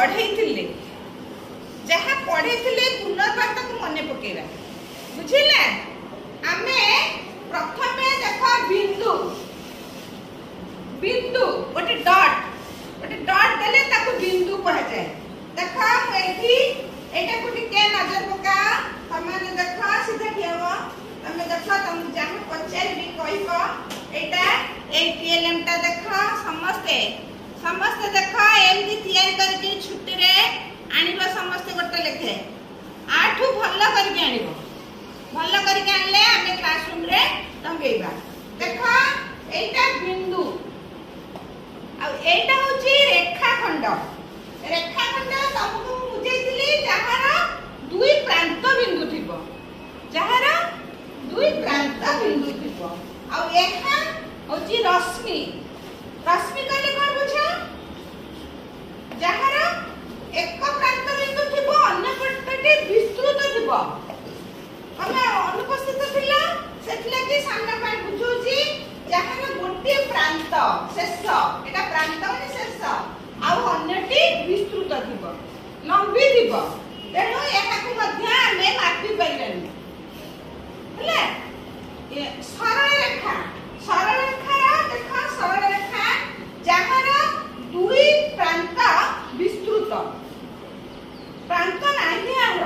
पढ़े जहाँ पढ़े पुनर्बार तक मन पकेगा बुझिले। आमे प्रथम देख बिंदु बिंदु गोटे डॉट देले ताको बिंदु कह जाए। देख एठी एटा को टिके नजर पका तमाने देख सीधा ठियाव तमे देख तुम जहाँ पचार भी कहब एटा ए टीएलएम टा देख समस्ते समस्ते देख एमती तैयारी करके छुट्टी रे आनिबा समस्ते गोटे लेखे आठू भल करके आनिबो भल करके आनले आमे क्लासरूम रे टंगेबा। देख एटा बिंदु आ एटा होची रेखाखंड तुमको बुझेइतिली जहार दुई प्रांत बिंदु थिबो जहार दुई प्रांत बिंदु थिबो आ एहा होची रश्मि कहले कोन बुझा जहार एक प्रांत बिंदु थिबो अन्य पटटे विस्तृत थिबो हम अनुपस्थित थिला सेतले कि सामने पाठ बुझौची जहार गोटे प्रांत शेष एटा प्रांत माने शेष आउ अन्यटी विस्तृत थिबो लंबी थिबो तेणु एहा को मध्य आमे मापी पाइलानी हले सरल रेखा देख सरल रेखा जहार दुई प्रांत विस्तृत प्रांत नाही आर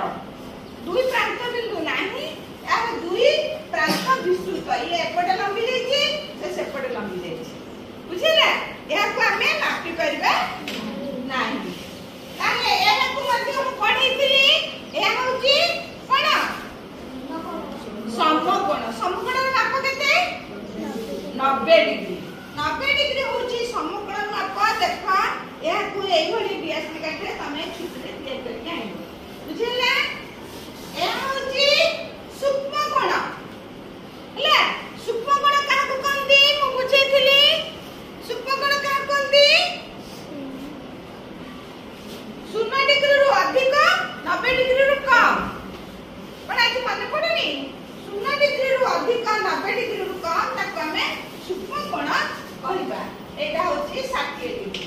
दुई प्रांत बिंदु नाही यार दुई प्रांत विस्तृत ये एपटे लंबी जाइए से सेपटे लंबी जाइए बुझिला। या को हमें मापी करबा नाही ताले एहा को मध्य हम पढैतिली एहा होची कोन समकोण रो माप केते 90 डिग्री होची समकोण रो माप। देख एहा को एई भली व्यास काटे तमे छुट्टी रे तैयार करके आइबो बुझिला। एहा होची सूक्ष्म कोण हला सूक्ष्म कोण काहा को कहंदी मु बुझैतिली सूक्ष्म कोण काहा कहंदी 0 डिग्री रो अधिक 90 डिग्री रो कम पण आज मन पड़नी 0 डिग्री रो अधिक 90 डिग्री रो कम ताको हमें सूक्ष्म कोण कहबा। एटा होची 60 डिग्री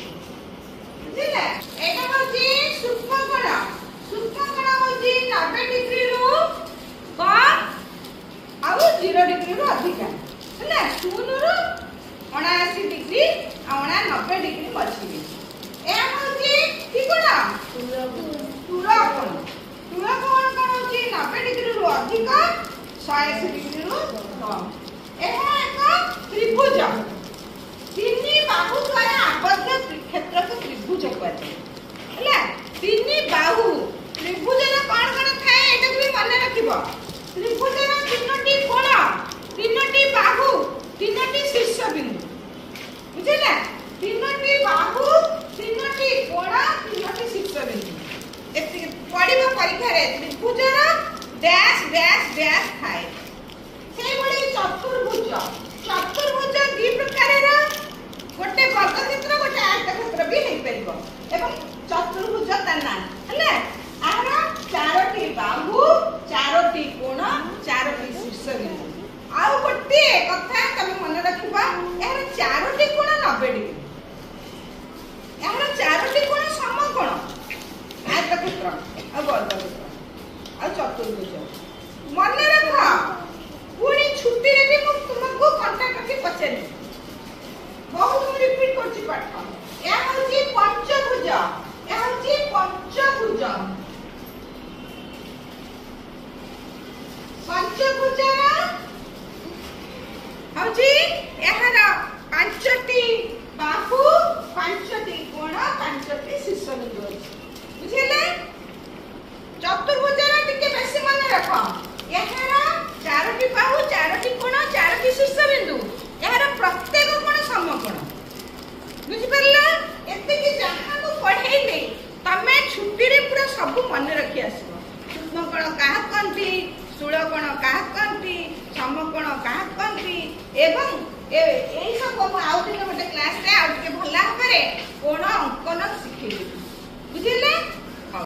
बुझिला। एटा होची सूक्ष्म कोण होची 90 डिग्री रो कम आउ 0 डिग्री रो अधिक हला 0 रो 79 डिग्री आ 90 डिग्री मछली ए होची की कोण तुल कोण कोन होची 90 डिग्री रो अधिक 180 डिग्री रो कम। एहा एक त्रिभुज तीन बाहु द्वारा आबद्ध क्षेत्र को त्रिभुज कहते हला तीन बाहु त्रिभुज रे कोन थाए एटा भी मन रखिबो त्रिभुज रे तीनटी कोण तीनटी बाहु तीनटी शीर्ष बिंदु बुझिला तीनटी बाहु तीनटी कोण तीनटी शीर्ष बिंदु एति पढिबो परीक्षा रे त्रिभुज रे डैश डैश डैश थाए सेई बडी चतुर्भुज दी प्रकार रे गोटे वर्ग क्षेत्र गोटे आयत क्षेत्र भी हेई परिबो एवं चतुर्भुज तना हले आर चारोटी बाहु चारोटी कोण चारोटी शीर्ष बिंदु आउ गोटे कथा तमे मन रखिबा यार चारोटी कोण 90 डिग्री यार चारोटी कोण समकोण आयत क्षेत्र आ वर्ग क्षेत्र आ चतुर्भुज मन रख पुणी छुट्टी रे भी तुमको कांटेक्ट करके पछेनी बहुत रिपीट करछि पाठ या होची पंचभुज होची एहार पांचटी बाहु पांचटी कोण पांचटी शीर्ष बिंदु बुझिले। चतुर्भुज रे टिके बेसी मन रख एहार चारोटी बाहु चारोटी कोण चारोटी शीर्ष बिंदु एहार प्रत्येक कोण समकोण बुझि परला। एते कि जहां को पढैले तमे छुट्टी रे पूरा सब मन रखि आसीबो सूक्ष्म कोण काहा कहंती स्थूल कोण काहा कहंती समकोण काहा कहंती एवं एई सब आउ दिन गोटे क्लास रे आउ के भला करे कोण अंकन